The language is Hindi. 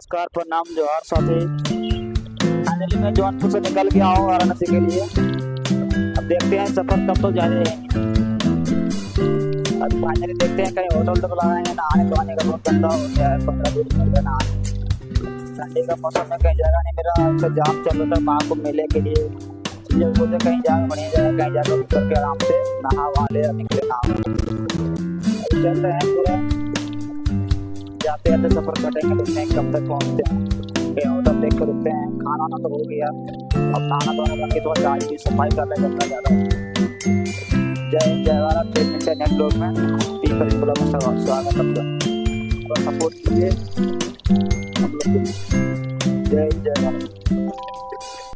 नमस्कार, प्रणाम, जोहार साथी। फाइनली मैं जौनपुर से निकल गया हूँ वाराणसी के लिए। अब देखते हैं सफर कब तो जारी रहेंगे। अब फाइनली देखते हैं कहीं होटल तो लगाएंगे। नहाने धोने का बहुत गंदा हो गया है, 15-20 मिनट में नहाने। ठंडी का मौसम में कहीं जगह नहीं मेरा। अच्छा जाम चल रहा था महाकुंभ मेले के लिए। जब मुझे कहीं जाकर बढ़िया जगह कहीं जाकर करके आराम से नहा वहा ले निकले नहा। चल रहे हैं पूरा, जाते जाते सफर कटेंगे, देखते हैं कब तक पहुँचते हैं। कहीं होटल देख कर रुकते हैं। खाना वाना तो हो गया, अब नहाना धोने बाकी, थोड़ा गाड़ी की सफाई कर ले करना ज़्यादा। जय हिंद, जय भारत। इंटरनेट ब्लॉग में पीपल ब्लॉग में स्वागत है। थोड़ा सपोर्ट कीजिए हम लोग को। जय हिंद, जय भारत।